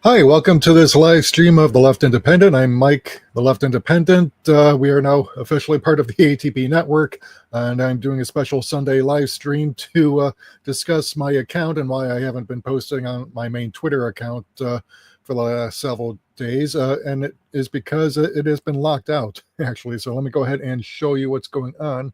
Hi, welcome to this live stream of The Left Independent. I'm Mike, The Left Independent. We are now officially part of the ATP network, and I'm doing a special Sunday live stream to discuss my account and why I haven't been posting on my main Twitter account for the last several days. And it is because it has been locked out, actually. So let me go ahead and show you what's going on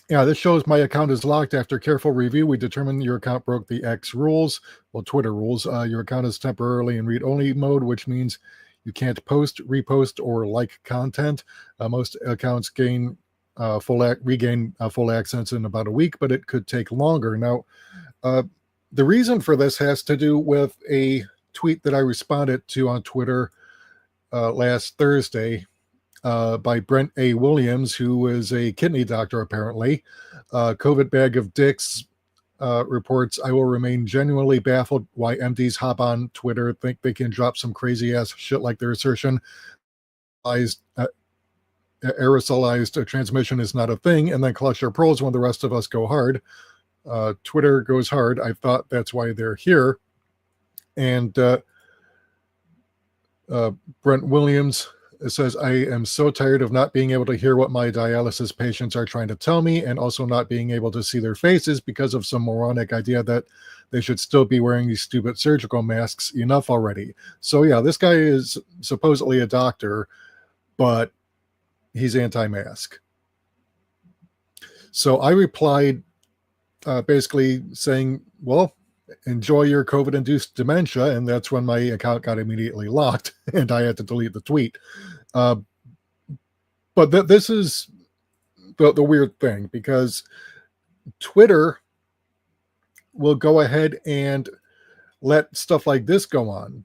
Yeah, this shows my account is locked. After careful review, we determined your account broke the X rules, Twitter rules. Your account is temporarily in read-only mode, which means you can't post, repost, or like content. Most accounts regain full access in about a week, but it could take longer. Now, the reason for this has to do with a tweet that I responded to on Twitter last Thursday. By Brent A. Williams, who is a kidney doctor, apparently. COVID Bag of Dicks reports, I will remain genuinely baffled why MDs hop on Twitter, think they can drop some crazy ass shit like their assertion aerosolized transmission is not a thing, and then clutch their pearls when the rest of us go hard. Twitter goes hard. I thought that's why they're here. And Brent Williams says, I am so tired of not being able to hear what my dialysis patients are trying to tell me, and also not being able to see their faces because of some moronic idea that they should still be wearing these stupid surgical masks. Enough already. So yeah, this guy is supposedly a doctor, but he's anti-mask. So I replied basically saying, well, enjoy your COVID-induced dementia, and that's when my account got immediately locked, and I had to delete the tweet. But this is the weird thing, because Twitter will go ahead and let stuff like this go on.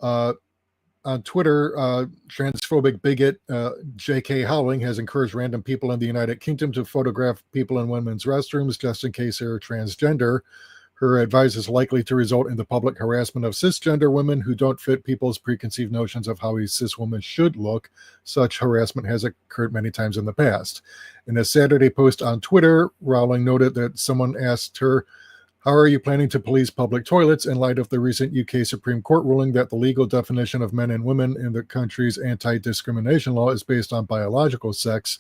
On Twitter, transphobic bigot J.K. Howling has encouraged random people in the United Kingdom to photograph people in women's restrooms just in case they're transgender. Her advice is likely to result in the public harassment of cisgender women who don't fit people's preconceived notions of how a cis woman should look. Such harassment has occurred many times in the past. In a Saturday post on Twitter, Rowling noted that someone asked her, how are you planning to police public toilets in light of the recent UK Supreme Court ruling that the legal definition of men and women in the country's anti-discrimination law is based on biological sex?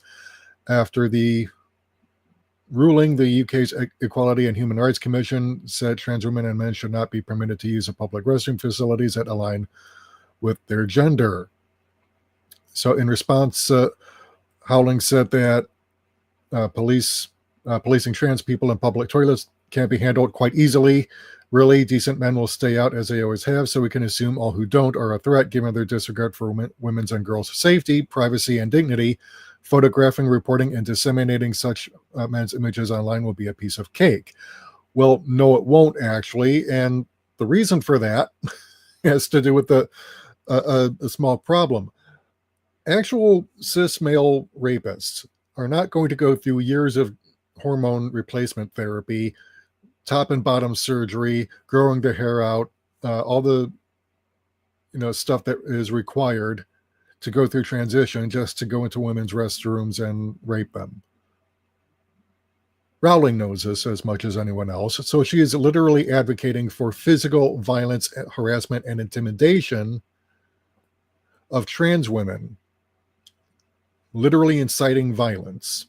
After the ruling, the UK's Equality and Human Rights Commission said trans women and men should not be permitted to use public restroom facilities that align with their gender. So in response, Howling said that policing trans people in public toilets can be handled quite easily. Really, decent men will stay out as they always have, so we can assume all who don't are a threat given their disregard for women's and girls' safety, privacy, and dignity. Photographing, reporting, and disseminating such men's images online will be a piece of cake. Well, no, it won't actually, and the reason for that has to do with a small problem. Actual cis male rapists are not going to go through years of hormone replacement therapy, top and bottom surgery, growing their hair out, all the stuff that is required to go through transition just to go into women's restrooms and rape them. Rowling knows this as much as anyone else, so she is literally advocating for physical violence, harassment, and intimidation of trans women, literally inciting violence.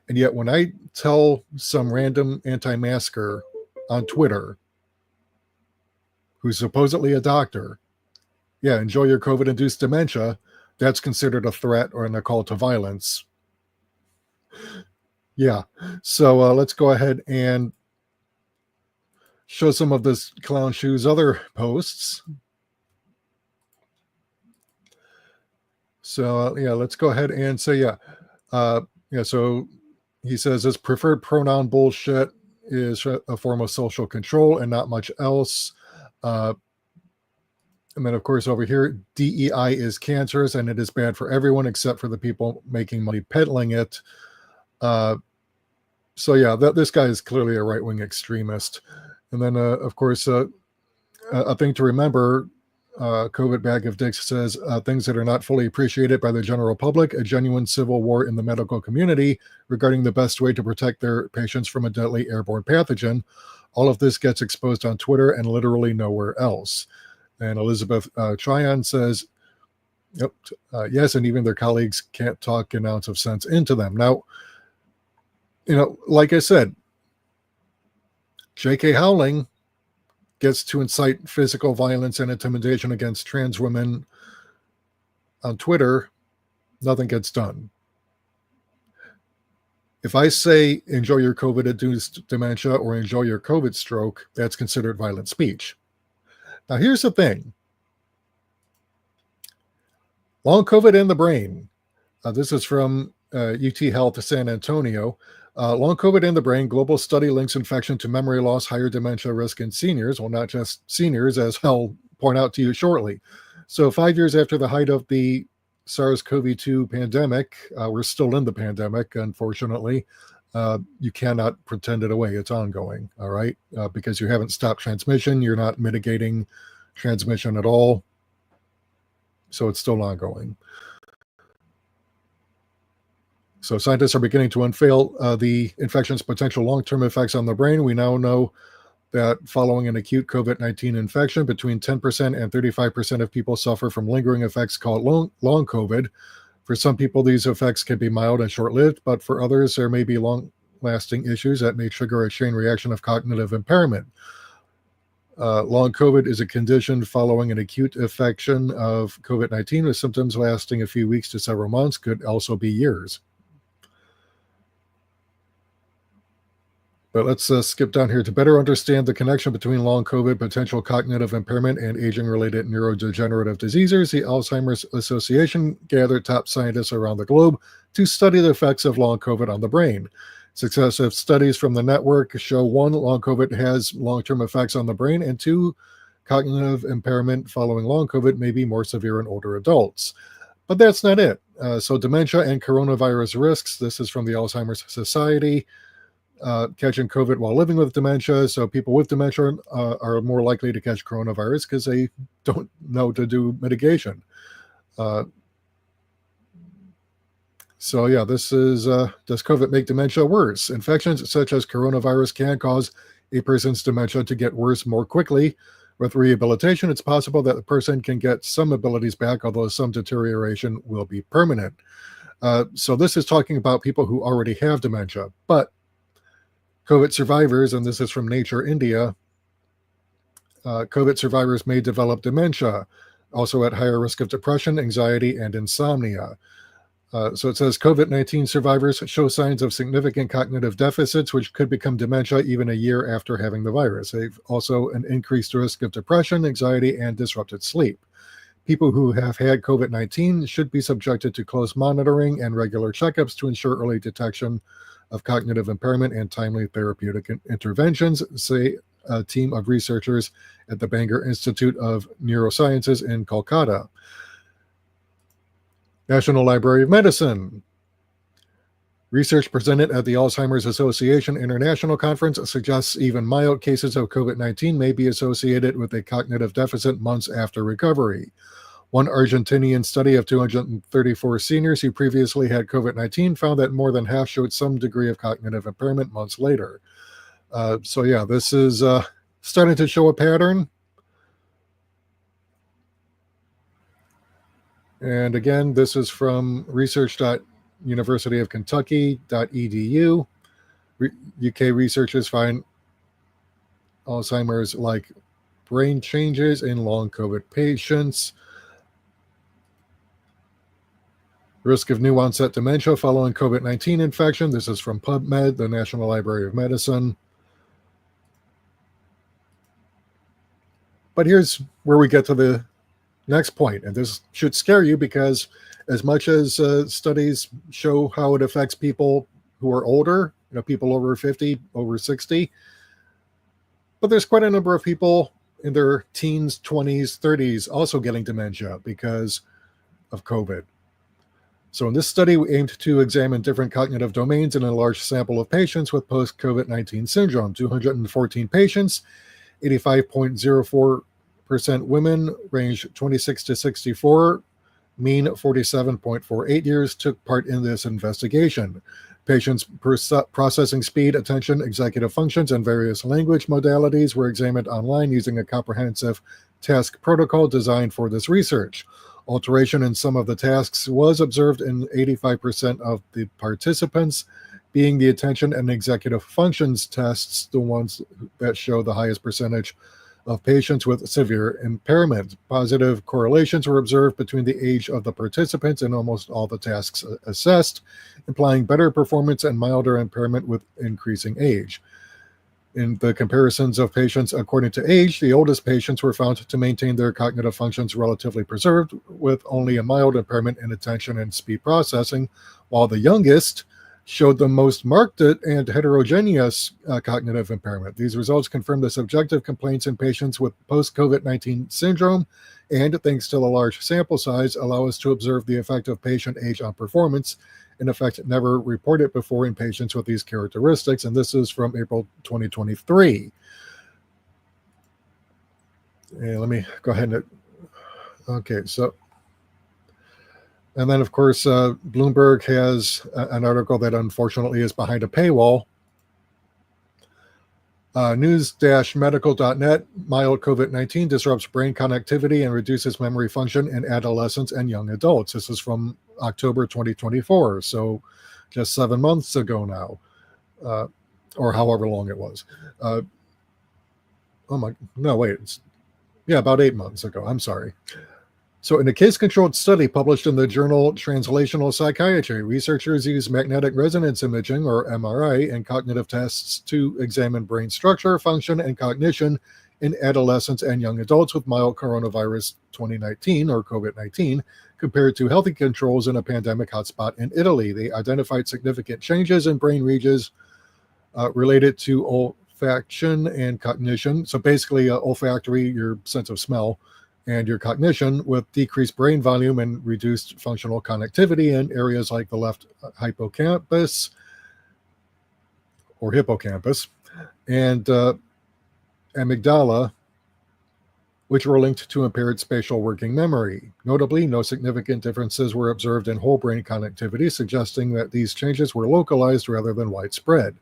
And yet when I tell some random anti-masker on Twitter, who's supposedly a doctor, yeah, enjoy your COVID-induced dementia, that's considered a threat or a call to violence. Yeah, so let's go ahead and show some of this clown shoe's other posts. So yeah, let's go ahead and say, so he says this preferred pronoun bullshit is a form of social control and not much else. And then, of course, over here, DEI is cancerous and it is bad for everyone except for the people making money peddling it. So yeah, this guy is clearly a right-wing extremist. And then, of course, a thing to remember, COVID Bag of Dicks says things that are not fully appreciated by the general public, a genuine civil war in the medical community regarding the best way to protect their patients from a deadly airborne pathogen. All of this gets exposed on Twitter and literally nowhere else. And Elizabeth Tryon says, yep, yes, and even their colleagues can't talk an ounce of sense into them. Now, like I said, J.K. Rowling gets to incite physical violence and intimidation against trans women on Twitter, nothing gets done. If I say enjoy your COVID-induced dementia or enjoy your COVID stroke, that's considered violent speech. Now, here's the thing. Long COVID in the brain. This is from UT Health San Antonio. Long COVID in the brain, global study links infection to memory loss, higher dementia risk in seniors. Well, not just seniors, as I'll point out to you shortly. So 5 years after the height of the SARS-CoV-2 pandemic, we're still in the pandemic, unfortunately. You cannot pretend it away. It's ongoing, all right? Because you haven't stopped transmission. You're not mitigating transmission at all. So it's still ongoing. So scientists are beginning to unveil the infection's potential long-term effects on the brain. We now know that following an acute COVID-19 infection, between 10% and 35% of people suffer from lingering effects called long COVID. For some people, these effects can be mild and short-lived, but for others, there may be long-lasting issues that may trigger a chain reaction of cognitive impairment. Long COVID is a condition following an acute infection of COVID-19 with symptoms lasting a few weeks to several months, could also be years. But let's skip down here. To better understand the connection between long COVID, potential cognitive impairment, and aging-related neurodegenerative diseases, the Alzheimer's Association gathered top scientists around the globe to study the effects of long COVID on the brain. Successive studies from the network show 1, long COVID has long-term effects on the brain, and 2, cognitive impairment following long COVID may be more severe in older adults. But that's not it. So dementia and coronavirus risks, this is from the Alzheimer's Society. Catching COVID while living with dementia. So people with dementia are more likely to catch coronavirus because they don't know to do mitigation. So yeah, this is, does COVID make dementia worse? Infections such as coronavirus can cause a person's dementia to get worse more quickly. With rehabilitation, it's possible that the person can get some abilities back, although some deterioration will be permanent. So this is talking about people who already have dementia, but COVID survivors, and this is from Nature India, COVID survivors may develop dementia, also at higher risk of depression, anxiety, and insomnia. So it says COVID-19 survivors show signs of significant cognitive deficits, which could become dementia even a year after having the virus. They've also an increased risk of depression, anxiety, and disrupted sleep. People who have had COVID-19 should be subjected to close monitoring and regular checkups to ensure early detection of cognitive impairment and timely therapeutic interventions, say a team of researchers at the Bangor Institute of Neurosciences in Kolkata. National Library of Medicine. Research presented at the Alzheimer's Association International Conference suggests even mild cases of COVID-19 may be associated with a cognitive deficit months after recovery. One Argentinian study of 234 seniors who previously had COVID-19 found that more than half showed some degree of cognitive impairment months later. So yeah, this is starting to show a pattern. And again, this is from research.universityofkentucky.edu. UK researchers find Alzheimer's like brain changes in long COVID patients. Risk of new onset dementia following COVID-19 infection. This is from PubMed, the National Library of Medicine. But here's where we get to the next point, and this should scare you because as much as studies show how it affects people who are older, people over 50, over 60, but there's quite a number of people in their teens, 20s, 30s also getting dementia because of COVID. So in this study, we aimed to examine different cognitive domains in a large sample of patients with post-COVID-19 syndrome. 214 patients, 85.04% women, range 26 to 64, mean 47.48 years, took part in this investigation. Patients' processing speed, attention, executive functions, and various language modalities were examined online using a comprehensive task protocol designed for this research. Alteration in some of the tasks was observed in 85% of the participants, being the attention and executive functions tests the ones that show the highest percentage of patients with severe impairment. Positive correlations were observed between the age of the participants in almost all the tasks assessed, implying better performance and milder impairment with increasing age. In the comparisons of patients according to age, the oldest patients were found to maintain their cognitive functions relatively preserved, with only a mild impairment in attention and speed processing, while the youngest showed the most marked and heterogeneous cognitive impairment. These results confirm the subjective complaints in patients with post-COVID-19 syndrome, and thanks to the large sample size, allow us to observe the effect of patient age on performance, in effect never reported before in patients with these characteristics, and this is from April 2023. And let me go ahead and, okay, so, and then, of course, Bloomberg has an article that unfortunately is behind a paywall. News-medical.net, mild COVID-19 disrupts brain connectivity and reduces memory function in adolescents and young adults. This is from October 2024, so just 7 months ago now, or however long it was. About 8 months ago. I'm sorry. So in a case-controlled study published in the journal Translational Psychiatry, researchers used magnetic resonance imaging, or MRI, and cognitive tests to examine brain structure, function, and cognition in adolescents and young adults with mild coronavirus 2019, or COVID-19, compared to healthy controls in a pandemic hotspot in Italy. They identified significant changes in brain regions related to olfaction and cognition. So basically, olfactory, your sense of smell, and your cognition, with decreased brain volume and reduced functional connectivity in areas like the left hippocampus and amygdala, which were linked to impaired spatial working memory. Notably, no significant differences were observed in whole brain connectivity, suggesting that these changes were localized rather than widespread.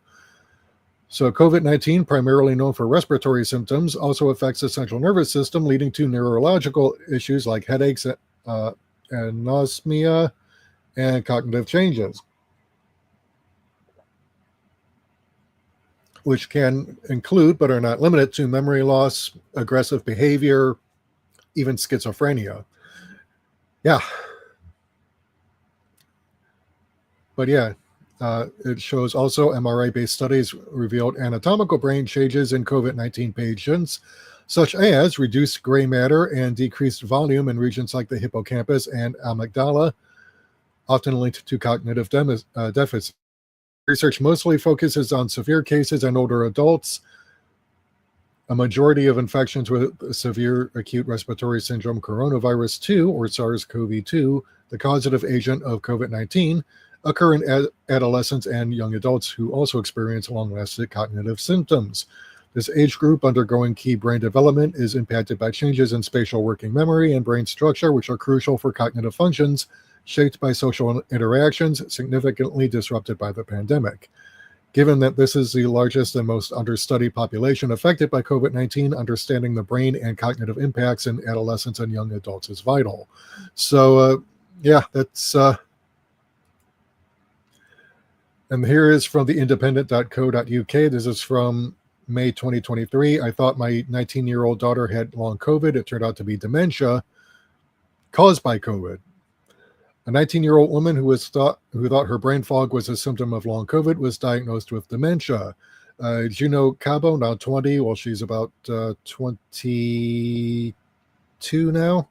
So COVID-19, primarily known for respiratory symptoms, also affects the central nervous system, leading to neurological issues like headaches, anosmia, and cognitive changes, which can include, but are not limited to, memory loss, aggressive behavior, even schizophrenia. Yeah. But yeah. It shows also MRI-based studies revealed anatomical brain changes in COVID-19 patients, such as reduced gray matter and decreased volume in regions like the hippocampus and amygdala, often linked to cognitive deficits. Research mostly focuses on severe cases in older adults. A majority of infections with severe acute respiratory syndrome coronavirus 2, or SARS-CoV-2, the causative agent of COVID-19, occur in adolescents and young adults who also experience long-lasting cognitive symptoms. This age group undergoing key brain development is impacted by changes in spatial working memory and brain structure, which are crucial for cognitive functions, shaped by social interactions, significantly disrupted by the pandemic. Given that this is the largest and most understudied population affected by COVID-19, understanding the brain and cognitive impacts in adolescents and young adults is vital. So, that's... And here is from the independent.co.uk. This is from May 2023. I thought my 19-year-old daughter had long COVID. It turned out to be dementia caused by COVID. A 19-year-old woman who thought her brain fog was a symptom of long COVID was diagnosed with dementia. Juno Cabo, now 20, well, she's about 22 now,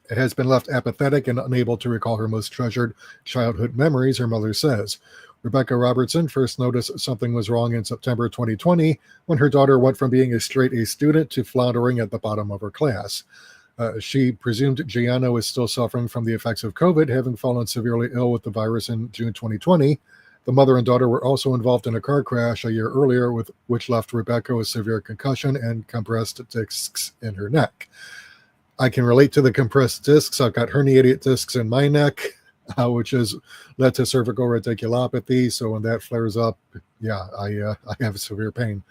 has been left apathetic and unable to recall her most treasured childhood memories, her mother says. Rebecca Robertson first noticed something was wrong in September 2020 when her daughter went from being a straight-A student to floundering at the bottom of her class. She presumed Gianna was still suffering from the effects of COVID, having fallen severely ill with the virus in June 2020. The mother and daughter were also involved in a car crash a year earlier, which left Rebecca with severe concussion and compressed discs in her neck. I can relate to the compressed discs. I've got herniated discs in my neck, which has led to cervical radiculopathy. So when that flares up, yeah, I have severe pain.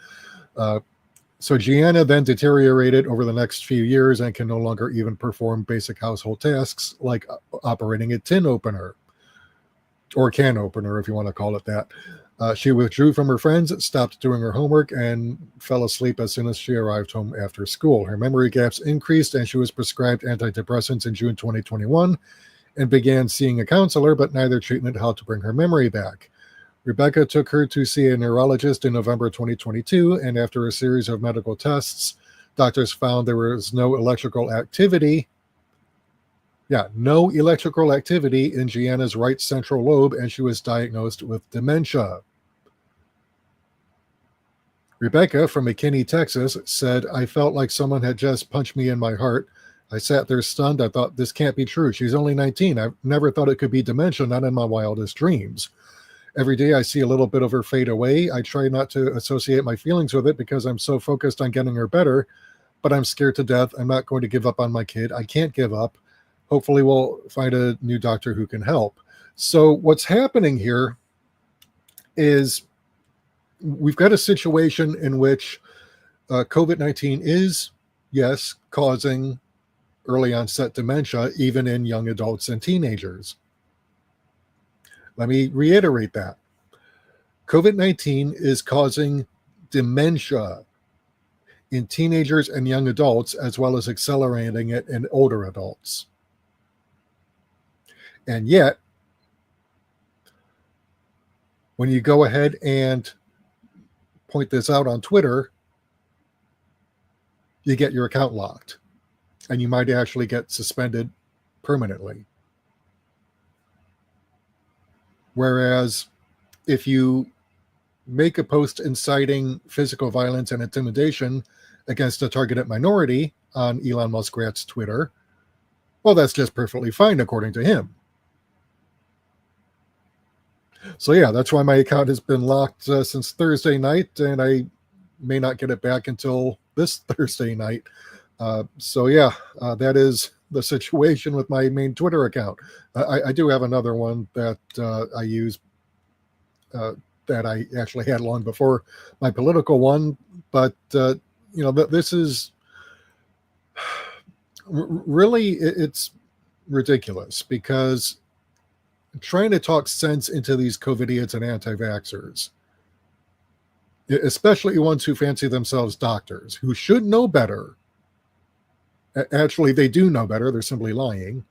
So Gianna then deteriorated over the next few years and can no longer even perform basic household tasks like operating a tin opener, or can opener if you want to call it that. She withdrew from her friends, stopped doing her homework, and fell asleep as soon as she arrived home after school. Her memory gaps increased, and she was prescribed antidepressants in June 2021 and began seeing a counselor, but neither treatment helped to bring her memory back. Rebecca took her to see a neurologist in November 2022, and after a series of medical tests, doctors found there was no electrical activity. Yeah, no electrical activity in Gianna's right central lobe, and she was diagnosed with dementia. Rebecca from McKinney, Texas, said, I felt like someone had just punched me in my heart. I sat there stunned. I thought, this can't be true. She's only 19. I never thought it could be dementia, not in my wildest dreams. Every day I see a little bit of her fade away. I try not to associate my feelings with it because I'm so focused on getting her better, but I'm scared to death. I'm not going to give up on my kid. I can't give up. Hopefully we'll find a new doctor who can help. So what's happening here is we've got a situation in which COVID-19 is, yes, causing early onset dementia, even in young adults and teenagers. Let me reiterate that. COVID-19 is causing dementia in teenagers and young adults, as well as accelerating it in older adults. And yet, when you go ahead and point this out on Twitter, you get your account locked, and you might actually get suspended permanently. Whereas if you make a post inciting physical violence and intimidation against a targeted minority on Elon Musk's Twitter, well, that's just perfectly fine, according to him. So yeah, that's why my account has been locked since Thursday night, and I may not get it back until this Thursday night. So yeah, that is the situation with my main Twitter account. I do have another one that I use that I actually had long before my political one, but this is really, it's ridiculous because trying to talk sense into these COVID idiots and anti-vaxxers, especially ones who fancy themselves doctors, who should know better. Actually, they do know better. They're simply lying.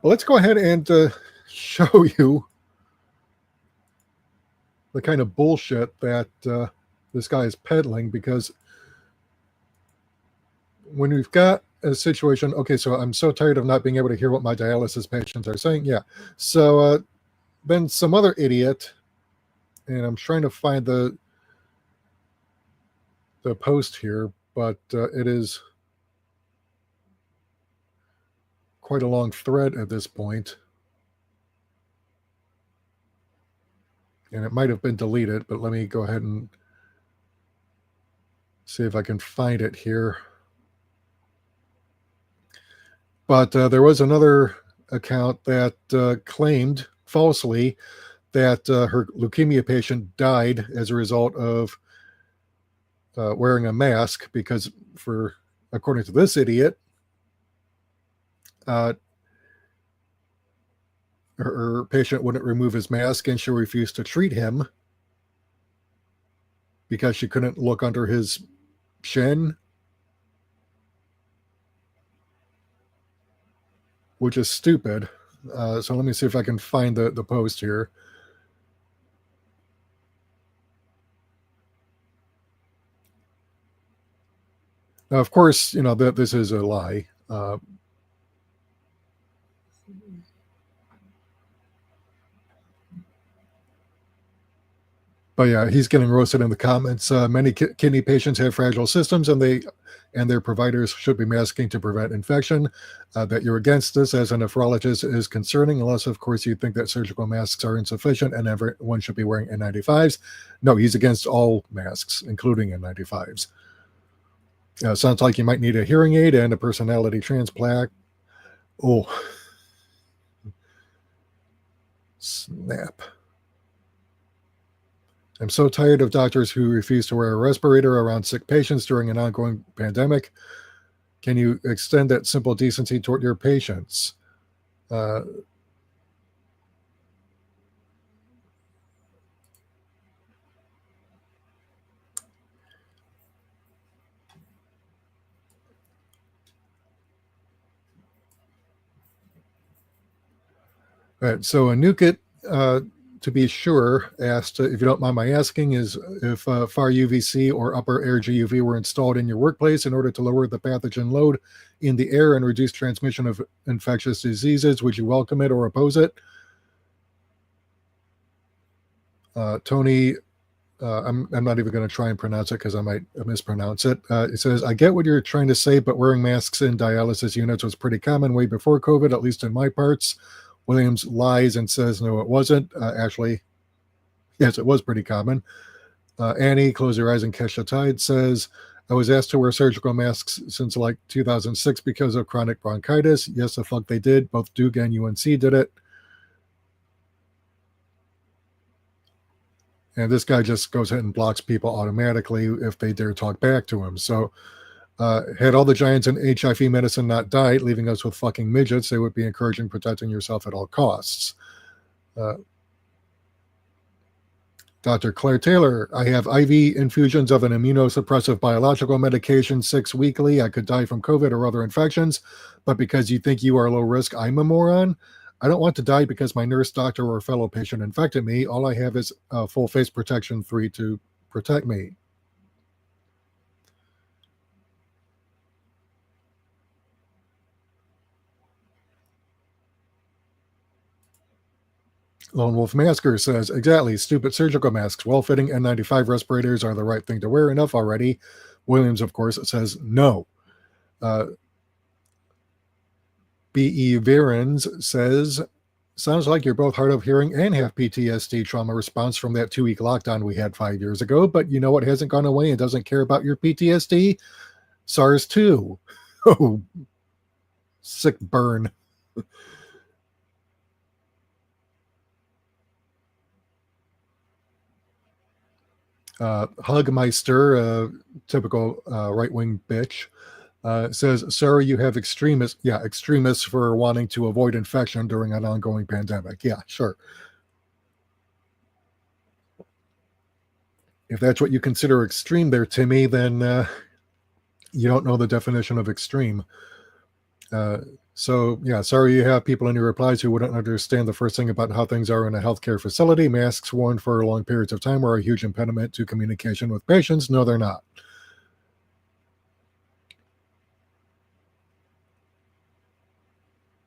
Well, let's go ahead and show you the kind of bullshit that this guy is peddling, because when we've got a situation, okay, so I'm so tired of not being able to hear what my dialysis patients are saying. Yeah. So then some other idiot, and I'm trying to find the post here, but it is quite a long thread at this point. And it might have been deleted, but let me go ahead and see if I can find it here. But there was another account that claimed falsely that her leukemia patient died as a result of wearing a mask, because according to this idiot, her patient wouldn't remove his mask and she refused to treat him because she couldn't look under his chin, which is stupid. So let me see if I can find the post here. Now, of course, this is a lie. But yeah, he's getting roasted in the comments. Many kidney patients have fragile systems, and their providers should be masking to prevent infection. That you're against this as a nephrologist is concerning, unless, of course, you think that surgical masks are insufficient and everyone should be wearing N95s. No, he's against all masks, including N95s. Sounds like you might need a hearing aid and a personality transplant. Oh, snap. I'm so tired of doctors who refuse to wear a respirator around sick patients during an ongoing pandemic. Can you extend that simple decency toward your patients? All right, so Anukit, to be sure, asked, if you don't mind my asking, is if far UVC or upper air GUV were installed in your workplace in order to lower the pathogen load in the air and reduce transmission of infectious diseases, would you welcome it or oppose it? Tony, I'm not even going to try and pronounce it because I might mispronounce it. It says, I get what you're trying to say, but wearing masks in dialysis units was pretty common way before COVID, at least in my parts. Williams lies and says, no, it wasn't. Actually, yes, it was pretty common. Annie, close your eyes and catch the tide, says, I was asked to wear surgical masks since like 2006 because of chronic bronchitis. Yes, the fuck they did. Both Duke and UNC did it. And this guy just goes ahead and blocks people automatically if they dare talk back to him. So had all the giants in HIV medicine not died, leaving us with fucking midgets, they would be encouraging protecting yourself at all costs. Dr. Claire Taylor, I have IV infusions of an immunosuppressive biological medication 6 weekly. I could die from COVID or other infections, but because you think you are low risk, I'm a moron. I don't want to die because my nurse, doctor, or fellow patient infected me. All I have is full face protection 3 to protect me. Lone Wolf Masker says, exactly, stupid surgical masks. Well-fitting N95 respirators are the right thing to wear. Enough already. Williams, of course, says no. B.E. Virens says, sounds like you're both hard of hearing and have PTSD trauma response from that 2-week lockdown we had 5 years ago, but you know what hasn't gone away and doesn't care about your PTSD? SARS-2. Oh, sick burn. Hugmeister, typical right-wing bitch, says, Sarah, you have extremists for wanting to avoid infection during an ongoing pandemic. Yeah, sure. If that's what you consider extreme there, Timmy, then you don't know the definition of extreme. So, yeah, sorry you have people in your replies who wouldn't understand the first thing about how things are in a healthcare facility. Masks worn for long periods of time are a huge impediment to communication with patients. No, they're not.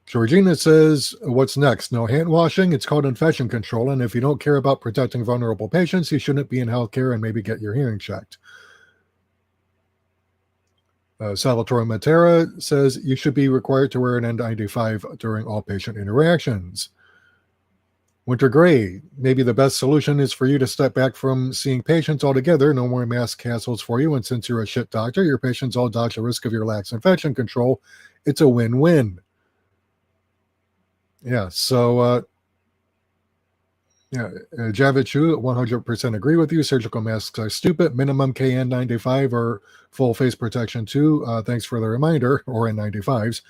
Georgina says, what's next? No hand washing? It's called infection control. And if you don't care about protecting vulnerable patients, you shouldn't be in healthcare and maybe get your hearing checked. Salvatore Matera says you should be required to wear an N95 during all patient interactions. Winter Gray, maybe the best solution is for you to step back from seeing patients altogether. No more mask hassles for you. And since you're a shit doctor, your patients all dodge the risk of your lax infection control. It's a win-win. Yeah, so Javichu, 100% agree with you. Surgical masks are stupid. Minimum KN95 or full face protection too. Thanks for the reminder, or N95s.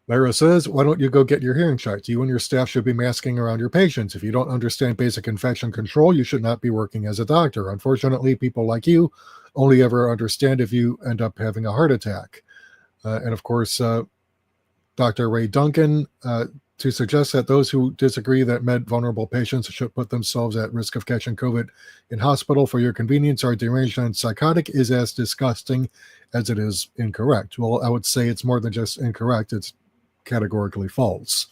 Lyra says, why don't you go get your hearing checked? You and your staff should be masking around your patients. If you don't understand basic infection control, you should not be working as a doctor. Unfortunately, people like you only ever understand if you end up having a heart attack. And of course, Dr. Ray Duncan, to suggest that those who disagree that vulnerable patients should put themselves at risk of catching COVID in hospital for your convenience are deranged and psychotic is as disgusting as it is incorrect. Well, I would say it's more than just incorrect. It's categorically false.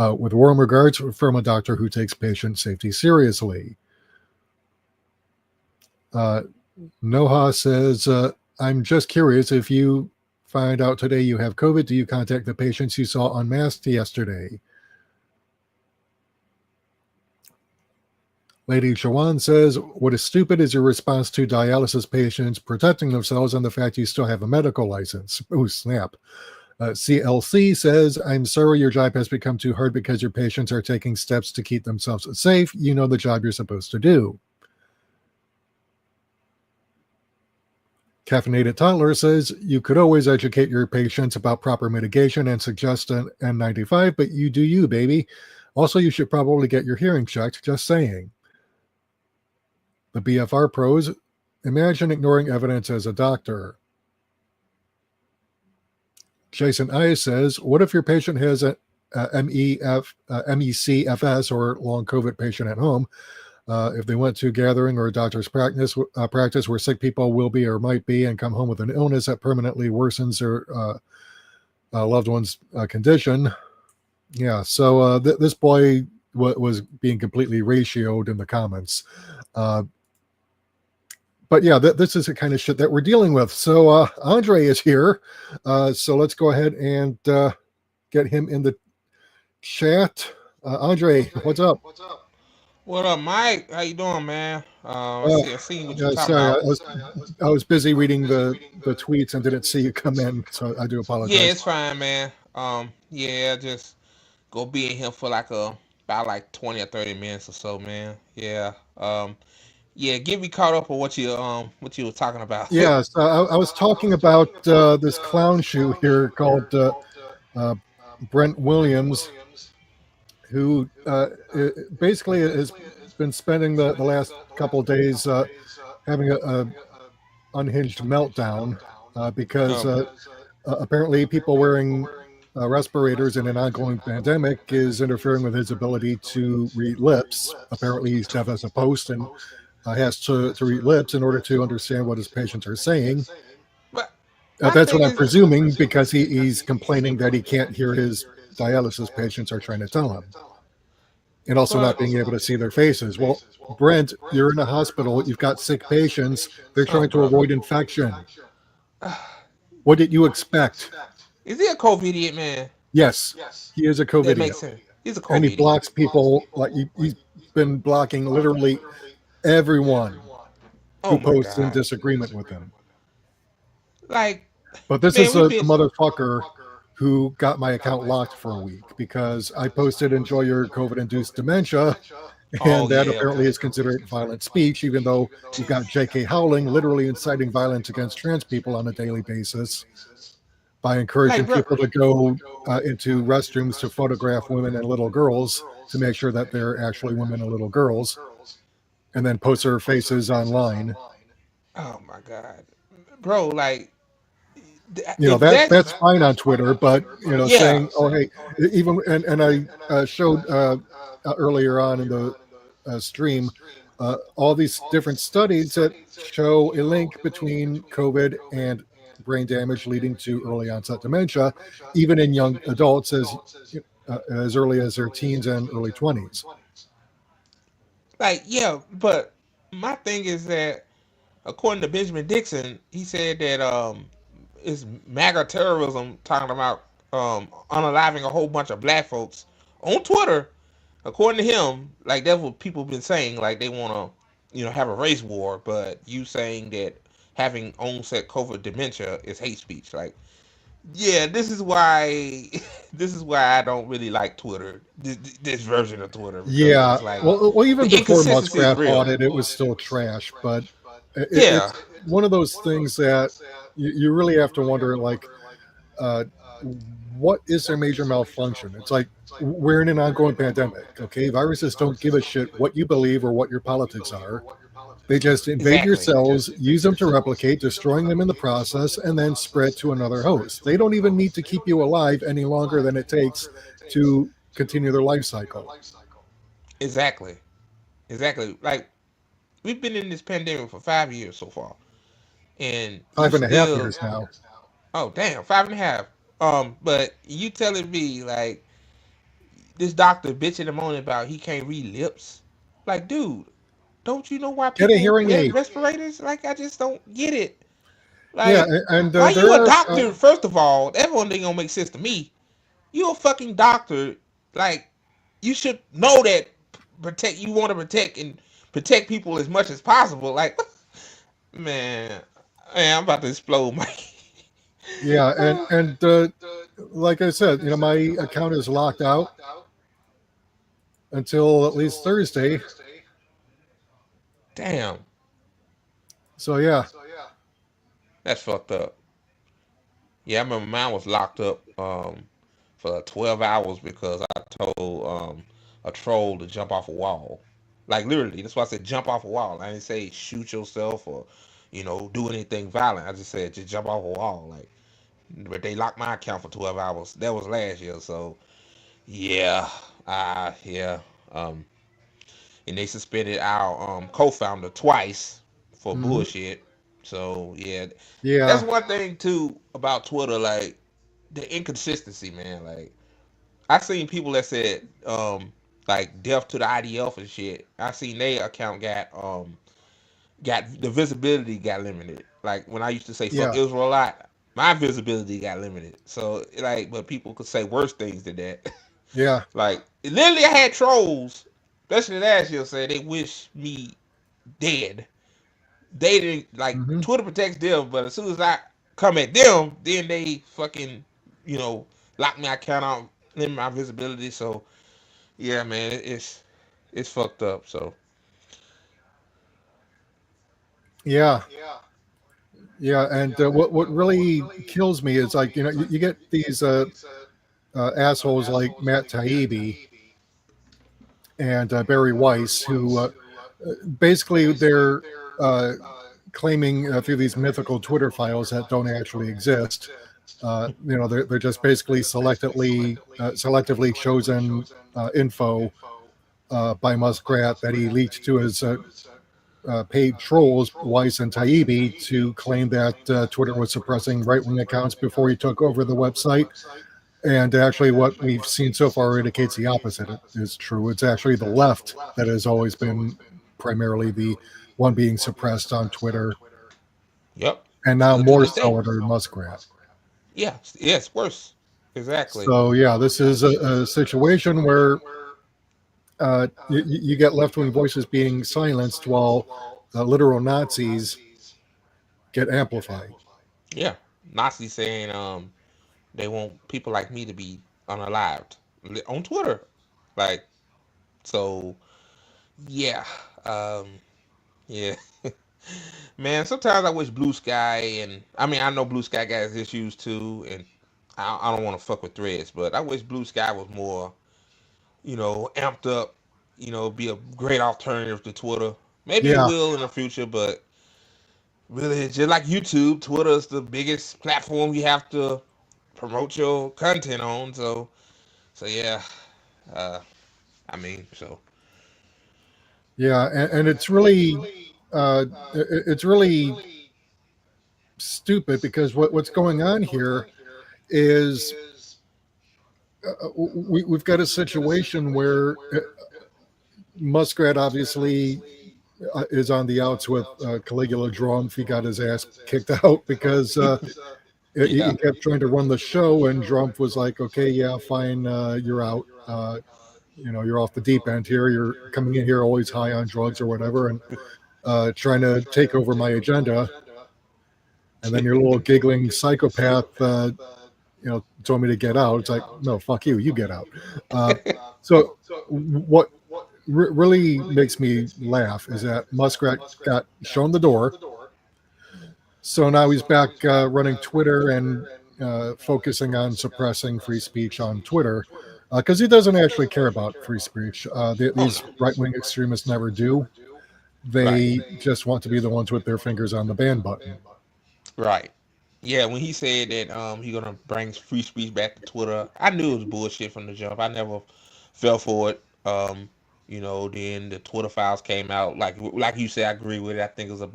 With warm regards from a doctor who takes patient safety seriously. Uh, Noha says, I'm just curious, if you find out today you have COVID, do you contact the patients you saw unmasked yesterday? Lady Shawan says, what is stupid is your response to dialysis patients protecting themselves and the fact you still have a medical license. Oh, snap. CLC says, I'm sorry your job has become too hard because your patients are taking steps to keep themselves safe. You know the job you're supposed to do. Caffeinated Toddler says, you could always educate your patients about proper mitigation and suggest an N95, but you do you, baby. Also, you should probably get your hearing checked, just saying. The BFR pros, imagine ignoring evidence as a doctor. Jason I says, what if your patient has a MECFS or long COVID patient at home? If they went to a gathering or a doctor's practice where sick people will be or might be and come home with an illness that permanently worsens their loved one's condition. Yeah, so this boy was being completely ratioed in the comments. But yeah, this is the kind of shit that we're dealing with. So Andre is here. So let's go ahead and get him in the chat. Andre, what's up? What up, Mike? How you doing, man? I seen what you Yeah, talking sorry, about. I was busy reading the tweets and didn't see you come in, so I do Yeah, apologize. it's fine, man. Yeah, just go be in here for like about like 20 or 30 minutes or so, man. Yeah. Yeah. Get me caught up on what you were talking about. Yeah, so I was talking about this clown shoe here called uh, Brent Williams, who basically has been spending the last couple of days having a unhinged meltdown because um. apparently people wearing respirators in an ongoing pandemic is interfering with his ability to read lips. Apparently, he's deaf as a post and has to read lips in order to understand what his patients are saying. But my That's what thing I'm is, presuming because he's complaining that he can't hear his dialysis patients are trying to tell him, and also not but being able to see their faces. Well, Brent, you're in a hospital, you've got sick patients, they're oh, trying to brother, avoid infection. What did you expect? is he a COVID idiot, man? Yes, he is a That COVID. makes sense. He's a And he COVID idiot. blocks people like he's been blocking literally everyone Oh who my posts in god. disagreement with him. Like, But this man, is we've the been. motherfucker who got my account locked for a week because I posted enjoy your COVID induced dementia, Oh and that yeah. apparently is considered violent speech, even though you've got J.K. Howling literally inciting violence against trans people on a daily basis by encouraging Like, bro. people to go into restrooms to photograph women and little girls to make sure that they're actually women and little girls, and then post their faces online. Oh my god, bro. Like, You know if that that's that's fine on Twitter, but yeah, saying, "Oh, hey," even and I showed earlier on in the stream all these different studies that show a link between COVID and brain damage leading to early onset dementia, even in young adults as early as their teens and early 20s. like yeah. But my thing is that according to Benjamin Dixon, he said that it's MAGA terrorism talking about unaliving a whole bunch of black folks on Twitter. According to him, like that's what people been saying. Like they want to, have a race war. But you saying that having onset COVID dementia is hate speech. Like, yeah, this is why this is why I don't really like Twitter. This version of Twitter because Yeah, it's like well, even the before inconsistency is Muskrat real. bought it, it was still trash. But Yeah, it's one of those things that you really have to wonder, like, uh, what is their major malfunction? It's like we're in an ongoing pandemic. Okay, viruses don't give a shit what you believe or what your politics are. They just invade your exactly. cells, use them to replicate, destroying them in the process, and then spread to another host. They don't even need to keep you alive any longer than it takes to continue their life cycle. Exactly. Exactly. Like we've been in this pandemic for 5 years so far, and you Five and a half still years now. oh damn 5.5. But you telling me like this doctor bitching and moaning about he can't read lips. Like, dude, don't you know why Get a people hearing wear aid. respirators? Like, I just don't get it. Yeah, Like, and why there you a are doctor? First of all, that one thing gonna make sense to me. You a fucking doctor. Like, you should know that protect. You want to protect and protect people as much as possible. Like, man, man, I'm about to explode, Mike. yeah, and like I said, my account is locked out until at least Thursday. Damn, So yeah, that's fucked up. Yeah, I remember mine was locked up for 12 hours because I told a troll to jump off a wall. Like literally, that's why I said jump off a wall. I didn't say shoot yourself or do anything violent. I just said just jump off a wall. Like, but they locked my account for 12 hours. That was last year, so yeah, yeah. Um, and they suspended our co-founder twice for hmm bullshit. So yeah, that's yeah, one thing too about Twitter. Like the inconsistency, man. Like I seen people that said like death to the IDF and shit. I seen their account got the visibility got limited. Like when I used to say fuck yeah, Israel a lot, my visibility got limited. So like, but people could say worse things than that. yeah. Like literally, I had trolls, especially last year, say they wish me dead. They didn't like hmm Twitter protects them, but as soon as I come at them, then they fucking you know lock my account out, limit my visibility. So yeah, man, it's fucked up. So Yeah, yeah. And what really kills me is like you get these assholes like Matt Taibbi and Barry Weiss who basically they're uh, claiming through these mythical Twitter files that don't actually exist. They're just basically selectively chosen info by Muskrat that he leaked to his paid trolls Weiss and Taibbi to claim that Twitter was suppressing right wing accounts before he took over the website. And actually, what we've seen so far indicates the opposite is true. It's actually the left that has always been primarily the one being suppressed on Twitter, yep, and now still to more this day. so under Muskrat. Yeah, yeah, it's worse. Exactly. So, yeah, this is a situation where you get left wing voices being silenced while literal Nazis get amplified. Yeah, Nazis saying they want people like me to be unalived on Twitter. Like so, yeah, yeah. Man, sometimes I wish Blue Sky and I mean I know Blue Sky got issues too, and I don't want to fuck with Threads, but I wish Blue Sky was more amped up, be a great alternative to Twitter. Maybe it Yeah, will in the future, but really, it's just like YouTube. Twitter is the biggest platform you have to promote your content on. So yeah, uh, I mean, so yeah, and it's really stupid because what's going on here is we've got a situation where Muskrat obviously is on the outs with Caligula Drumpf. He got his ass kicked out because he yeah, kept trying to run the show, and Drumpf was like, "Okay, yeah, fine, you're out. You're off the deep end here. You're coming in here always high on drugs or whatever, and trying to take over my agenda." And then your little giggling psychopath, told me to get out. It's like, no, fuck you, you get out. Uh, so what really makes me laugh is that Muskrat got shown the door. So now he's back running Twitter and focusing on suppressing free speech on Twitter because he doesn't actually care about free speech. oh These no, right wing extremists never do. right, They just want to be the ones with their fingers on the ban button. right. Yeah, when he said that he gonna bring free speech back to Twitter, I knew it was bullshit from the jump. I never fell for it. Then the Twitter files came out. Like you said, I agree with it. I think it was a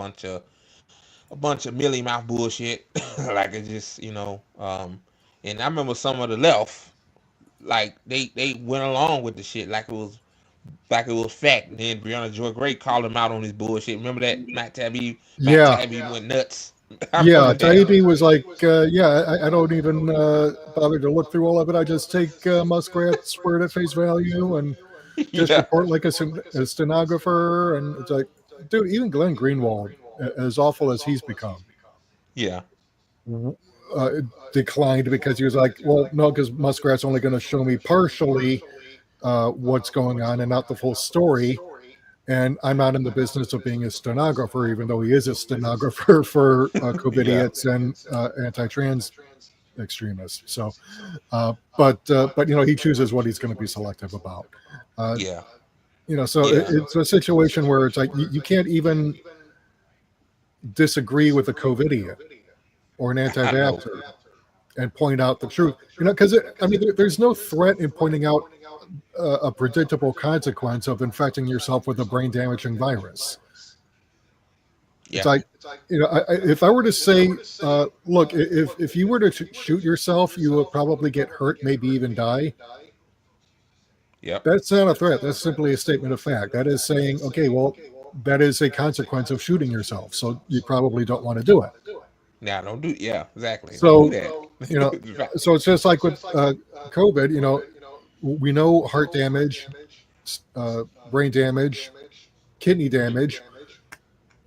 bunch of mealy mouth bullshit. Like it just. And I remember some of the left. like they went along with the shit like it was fact. And then Brianna Joy Gray called him out on his bullshit. Remember that Matt Yeah, Tabby went nuts. I yeah. remember that. Taibbi was like, yeah, I don't even bother to look through all of it. I just take Muskrat's word at face value and just Yeah, report like a stenographer. And it's like, dude, even Glenn Greenwald, as awful as he's become, yeah, w- declined because he was like, well, no, because Muskrat's only going to show me partially what's going on and not the full story. And I'm not in the business of being a stenographer, even though he is a stenographer for yeah, COVIDiots and anti-trans extremists. So, but he chooses what he's going to be selective about. Uh, yeah, so yeah. it's a situation where it's like you can't even disagree with a COVIDiot or an I know. anti-vaxxer and point out the truth. Because I mean, there's no threat in pointing out a predictable consequence of infecting yourself with a brain-damaging virus. It's Yeah, like, if I were to say, look, if you were to shoot yourself, you would probably get hurt, maybe even die. yep. That's not a threat. That's simply a statement of fact. That is saying, okay, well, that is a consequence of shooting yourself. So you probably don't want to do it. Now don't do. Yeah, exactly. Don't do So, that. you know, so it's just like with COVID, we know heart damage, brain damage, kidney damage,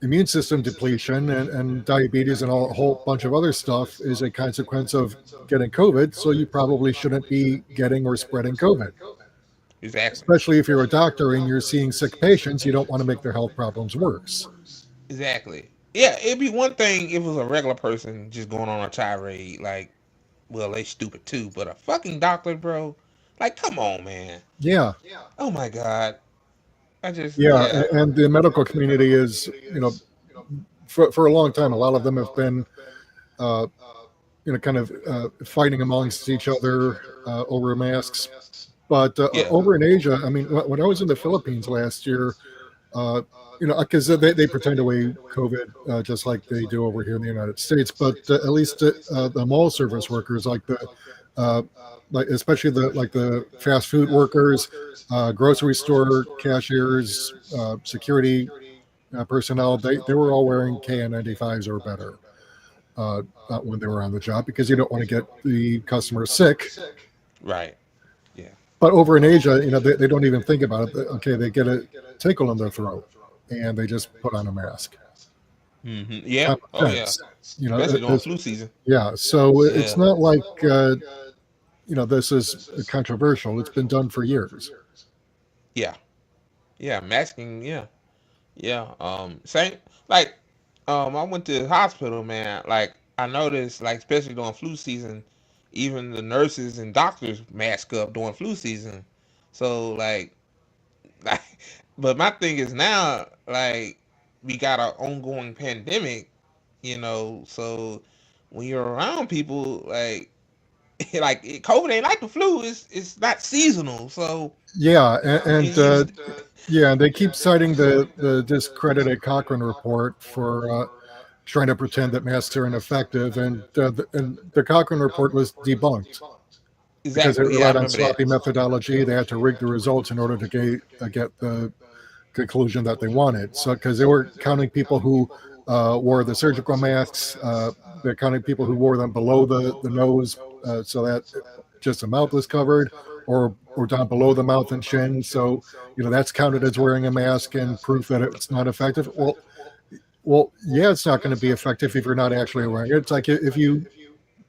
immune system depletion, and diabetes and a whole bunch of other stuff is a consequence of getting COVID. So you probably shouldn't be getting or spreading COVID, Exactly. especially if you're a doctor and you're seeing sick patients. You don't want to make their health problems worse. Exactly. Yeah, it'd be one thing if it was a regular person just going on a tirade, like, well, they stupid too, but a fucking doctor, bro, like, come on, man. Yeah, Oh my god, I just, yeah, yeah, and the medical community is, for a long time, a lot of them have been, uh, kind of fighting amongst each other over masks. But yeah, over in Asia, I mean, when I was in the Philippines last year, because they pretend away COVID just like they do over here in the United States. But at least the mall service workers, uh, like especially the fast food workers, grocery store cashiers, security personnel, they were all wearing KN95s or better uh, when they were on the job because you don't want to get the customer sick. right, yeah, But over in Asia, they don't even think about it. Okay, they get a tickle in their throat and they just put on a mask. yeah, Common oh yeah, sense. especially during flu season. Yeah. So it's Yeah, not like, this is controversial. It's been done for years. yeah, yeah, masking, yeah, yeah. Same, like, I went to the hospital, man. Like, I noticed, like, especially during flu season, even the nurses and doctors mask up during flu season. So, like, but my thing is now, like, we got an ongoing pandemic, so when you're around people, like, like COVID ain't like the flu. It's not seasonal, so Yeah. And you just yeah, and they keep citing the discredited Cochrane report for trying to pretend that masks are ineffective. And the Cochrane report was debunked because it exactly. Yeah, I relied on remember that. sloppy methodology. They had to rig the results in order to get the conclusion that they wanted. So, because they were counting people who wore the surgical masks, they're counting people who wore them below the nose, so that just the mouth was covered, or down below the mouth and chin. So, that's counted as wearing a mask and proof that it's not effective. Well, yeah, it's not going to be effective if you're not actually wearing it. It's like if you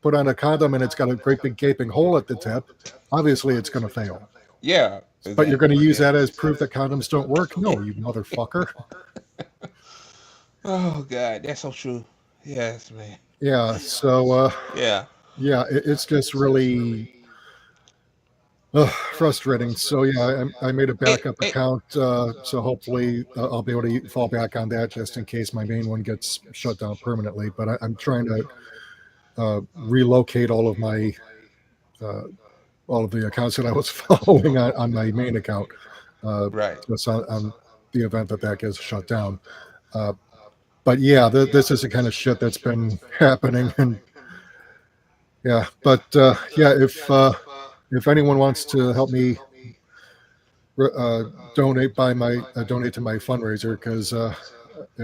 put on a condom and it's got a great big gaping hole at the tip, obviously it's going to fail. Yeah, But you're going to exactly. use Yeah. that as proof that condoms don't work? No, you motherfucker. Oh God, that's so true. Yes, man. Yeah. So, Yeah. yeah, it's just really frustrating. So, yeah, I made a backup It, account. So hopefully I'll be able to fall back on that just in case my main one gets shut down permanently. But I'm trying to relocate uh, all of the accounts that I was following on my main account, uh, right. just on the event that gets shut down. Uh, but yeah, this is the kind of shit that's been happening, and yeah, but yeah, if anyone wants to help me uh, donate to my fundraiser, because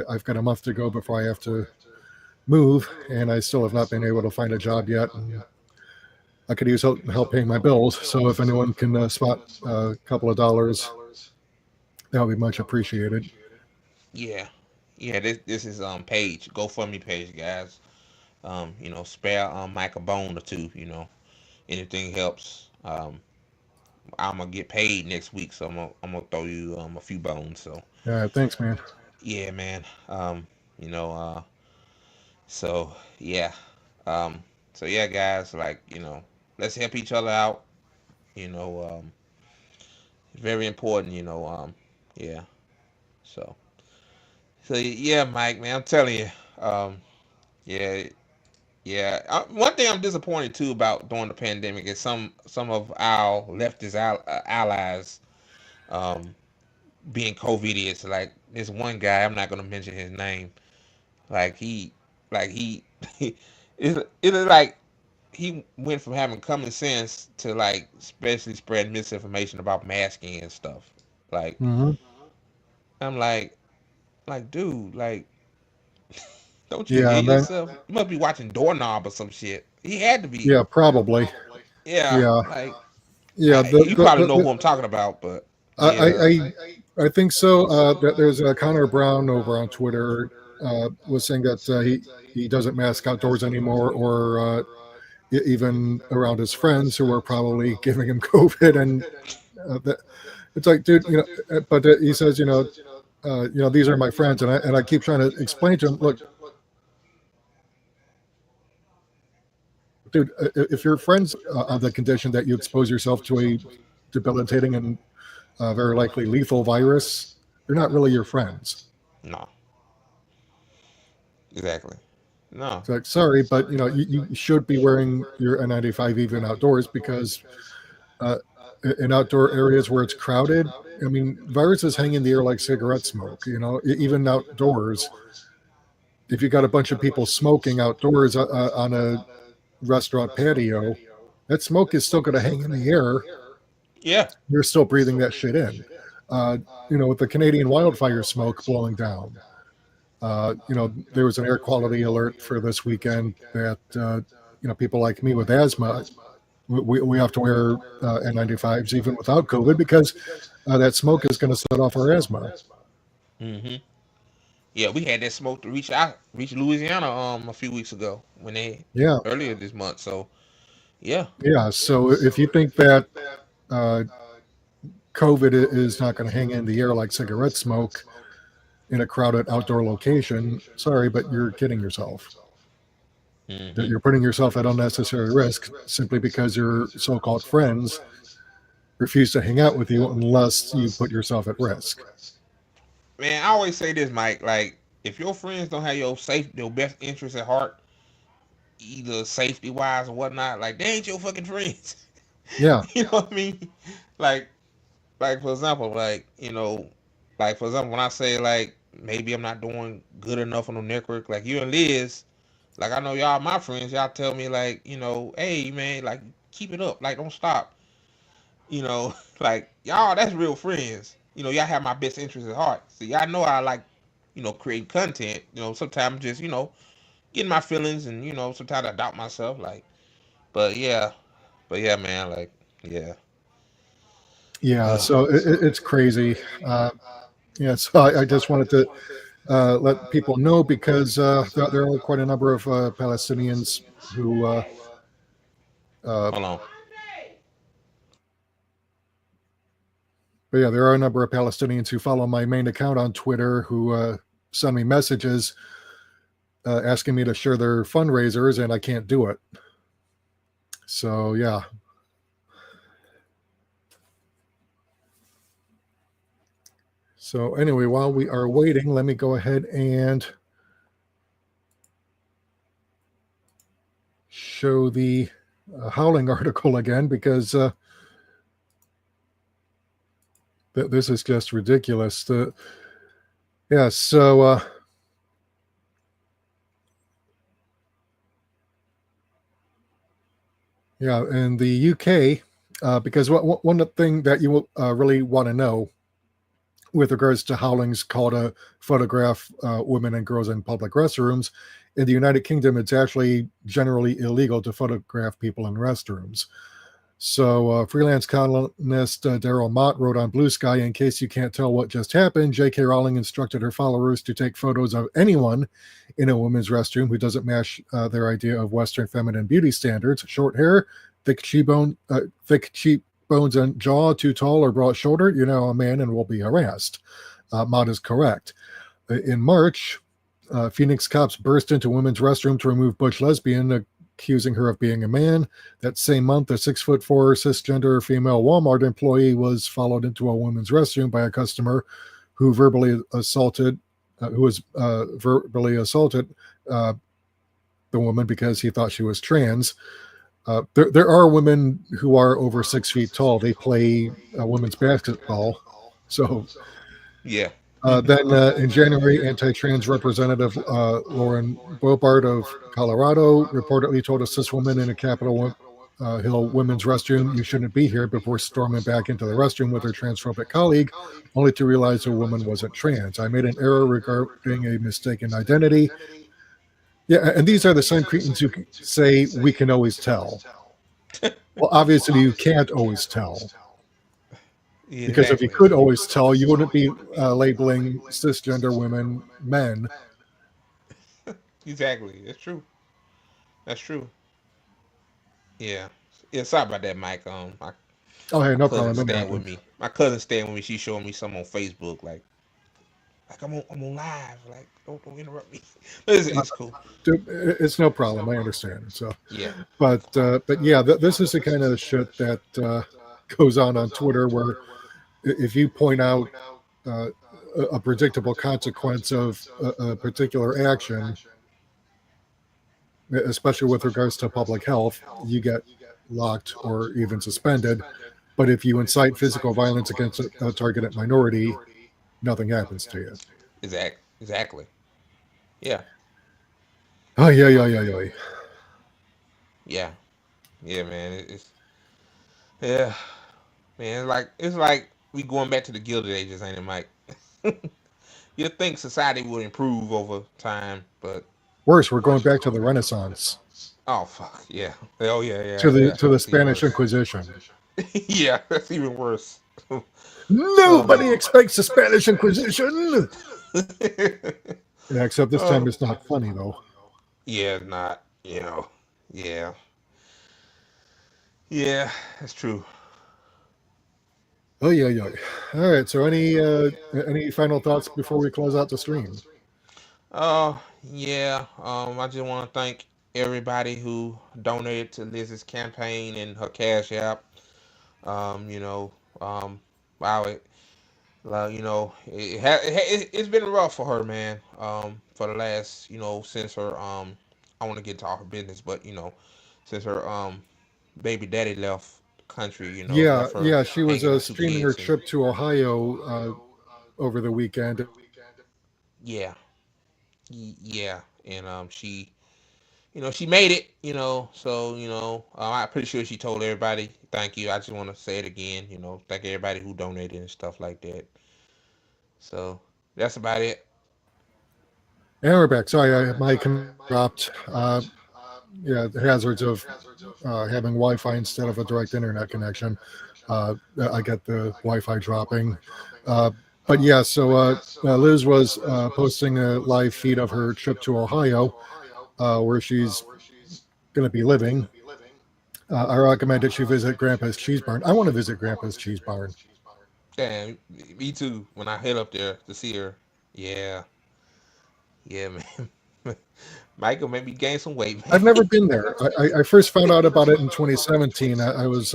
I've got a month to go before I have to move, and I still have not been able to find a job yet, and I could use help paying my bills. So if anyone can spot a couple of dollars, that would be much appreciated. Yeah, yeah. This is page GoFundMe page, guys. Spare Mike a bone or two. Anything helps. I'm gonna get paid next week, so I'm gonna throw you a few bones. So Thanks, man. yeah, man. You know, so yeah, um, so yeah, guys. Like let's help each other out. You know, it's very important. Yeah. So yeah, Mike, man, I'm telling you. Um, yeah, yeah. One thing I'm disappointed too about during the pandemic is some of our leftist allies um, being COVIDious. Like this one guy, I'm not gonna mention his name. Like he, it's like he went from having common sense to like especially spreading misinformation about masking and stuff. Like Hmm. I'm like dude, like don't you Yeah, hear and then yourself? You must be watching Doorknob or some shit. He had to be. yeah, probably. Yeah, Yeah, like yeah. you probably know who I'm talking about, but I, I, yeah. I think so. There's Connor Brown over on Twitter was saying that he doesn't mask outdoors anymore, or even around his friends who are probably giving him COVID. And that, it's like, dude, but he says, these are my friends, and I keep trying to explain to him, look, dude, if your friends on the condition that you expose yourself to a debilitating and very likely lethal virus, they're not really your friends. No, exactly. No. It's like, sorry, but you should be wearing your N95 even outdoors, because uh, in outdoor areas where it's crowded, I mean, viruses hang in the air like cigarette smoke. Even outdoors, if you got a bunch of people smoking outdoors on a restaurant patio, that smoke is still going to hang in the air. Yeah. You're still breathing that shit in. Uh, with the Canadian wildfire smoke blowing down, there was an air quality alert for this weekend that people like me with asthma, we have to wear N95s even without COVID, because that smoke is going to set off our asthma. Hmm. Yeah, we had that smoke to reach Louisiana a few weeks ago when they Yeah, earlier this month. So yeah. yeah. So if you think that uh, COVID is not going to hang in the air like cigarette smoke in a crowded outdoor location, sorry, but you're kidding yourself. That Hmm. you're putting yourself at unnecessary risk simply because your so-called friends refuse to hang out with you unless you put yourself at risk. Man, I always say this, Mike. Like, if your friends don't have your best interest at heart, either safety wise or whatnot, like they ain't your fucking friends. Yeah, You know what I mean? Like, for example, like for example, when I say like maybe I'm not doing good enough on the network, like you and Liz, like I know y'all my friends, y'all tell me like hey man, like keep it up, like don't stop. Like y'all, that's real friends. Y'all have my best interest at heart. So y'all know I like, creating content. Sometimes just, getting my feelings and, sometimes I doubt myself. Like, but yeah, man, like, yeah. yeah. So it's crazy. Yeah, so I just wanted to let people know, because there are quite a number of Palestinians who, uh, Hold on. but yeah, there are a number of Palestinians who follow my main account on Twitter who send me messages asking me to share their fundraisers, and I can't do it. So yeah. So anyway, while we are waiting, let me go ahead and show the Howling article again, because this is just ridiculous. Yeah, so yeah, in the UK, Because one thing that you really want to know with regards to Howling's call to photograph women and girls in public restrooms, in the United Kingdom, it's actually generally illegal to photograph people in restrooms. So, freelance columnist Daryl Mott wrote on Blue Sky, in case you can't tell what just happened, J.K. Rowling instructed her followers to take photos of anyone in a women's restroom who doesn't match their idea of Western feminine beauty standards: short hair, thick cheekbones and jaw, too tall or broad shouldered. You're now a man and will be harassed. Mott is correct. In March, Phoenix cops burst into women's restroom to remove butch lesbian, accusing her of being a man. That same month, a 6'4" cisgender female Walmart employee was followed into a women's restroom by a customer who was verbally assaulted the woman because he thought she was trans. There are women who are over 6 feet tall. They play women's basketball. So Yeah. then in January, anti-trans representative Lauren Boebert of Colorado reportedly told a cis woman in a Capitol Hill women's restroom, "You shouldn't be here," before storming back into the restroom with her transphobic colleague, only to realize the woman wasn't trans. "I made an error regarding a mistaken identity." Yeah, and these are the same cretins who say we can always tell. Well, obviously you can't always tell. Because if you Exactly. could always tell, you wouldn't be labeling cisgender women men. Exactly. That's true. That's true. Yeah. Yeah. Sorry about that, Mike. Oh, hey, My no cousin problem. It staying with happens. me. My cousin staying with me. She showing me some on Facebook. Like I'm on live. Like don't interrupt me. But it's cool. It's no problem. I understand. So, Yeah. but yeah, this is the kind of shit that goes on Twitter, where if you point out uh, a predictable consequence of a particular action, especially with regards to public health, you get locked or even suspended. But if you incite physical violence against a targeted minority, nothing happens to you. Exactly. Yeah. Oh, yeah, yeah, yeah, yeah. Yeah. Yeah, man. Yeah, man. It's like we going back to the Gilded Ages, ain't it, Mike? You'd think society would improve over time, but Worse, we're going back to the Renaissance, oh fuck, yeah. Oh yeah, to yeah, the yeah. to the That's even Spanish worse. Inquisition. Yeah, that's even worse. Nobody expects the Spanish Inquisition. Yeah, except this time Oh. it's not funny though. Yeah, not. Yeah, yeah. That's true. Oh, yeah, yeah. All right. So any final thoughts before we close out the stream? Yeah. I just want to thank everybody who donated to Liz's campaign and her cash app. Um, you know, um, wow, it's been rough for her, man. For the last, since her, I want to get into all her business, but since her baby daddy left the country, Yeah, left her yeah. She was hanging with two streaming her kids, and trip to Ohio over the weekend. yeah, yeah, and she made it, so I'm pretty sure she told everybody thank you. I just want to say it again, thank everybody who donated and stuff like that. So that's about it. And we're back. Sorry, my connection dropped. Yeah, the hazards of having Wi-Fi instead of a direct internet connection. Uh, I get the Wi-Fi dropping. Uh, but yeah, so Liz was posting a live feed of her trip to Ohio, where she's going to be living. I recommend that she visit Grandpa's Cheese Barn. I want to visit Grandpa's Cheese Barn. Damn, me too. When I head up there to see her, yeah, yeah, man. Michael made me gain some weight, I've man. never been there. I first found out about it in 2017. I was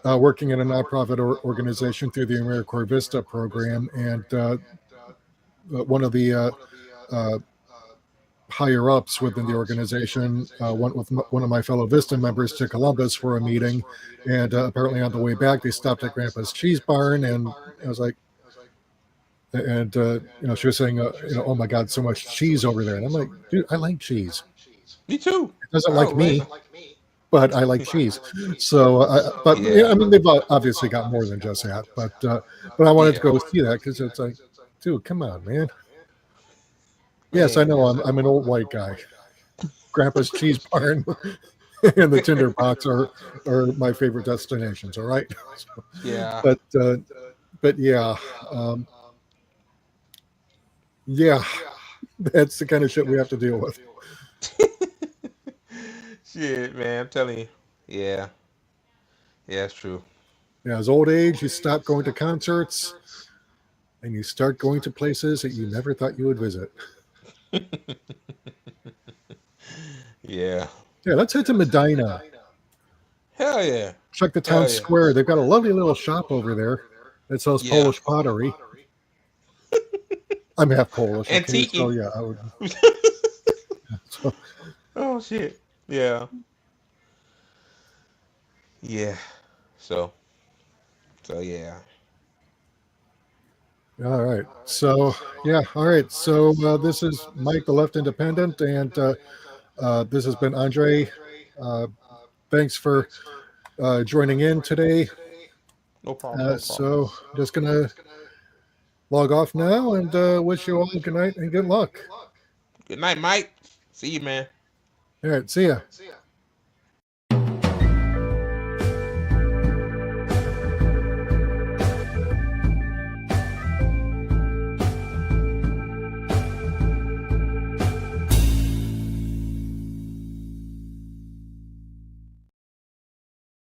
working in a nonprofit organization through the AmeriCorps Vista program, and one of the uh, higher ups within the organization went with one of my fellow Vista members to Columbus for a meeting, and apparently on the way back they stopped at Grandpa's Cheese Barn, and I was like, and she was saying, oh my God, so much cheese over there, and I'm like, dude, I like cheese. Me too. It doesn't Oh like man. me, but I like cheese. So, but yeah, I mean, they've obviously got more than just that. But I wanted to Yeah. go see that because it's like, dude, come on, man. Yes, I Man. know I'm an old white guy. Grandpa's cheese barn and the tinder box are my favorite destinations. All right, Yeah. but uh, but yeah, um, yeah, that's the kind of shit we have to deal with. Shit, man, I'm telling you. Yeah. Yeah, it's true. Yeah, as old age, you stop going to concerts and you start going to places that you never thought you would visit. Yeah. Yeah, let's head to Medina. Hell yeah. Check the town Hell yeah. square. They've got a lovely little shop over there that sells Yeah. Polish pottery. I'm half Polish, okay? So Antiquing. yeah, I would. So, Oh shit. Yeah. Yeah. So. So yeah. all right. So yeah, all right. So this is Mike, the Left Independent, and this has been Andre. Uh, thanks for joining in today. No problem. No problem. So just gonna log off now and wish you all good night and good luck. Good night, Mike. See you, man. All right. See ya.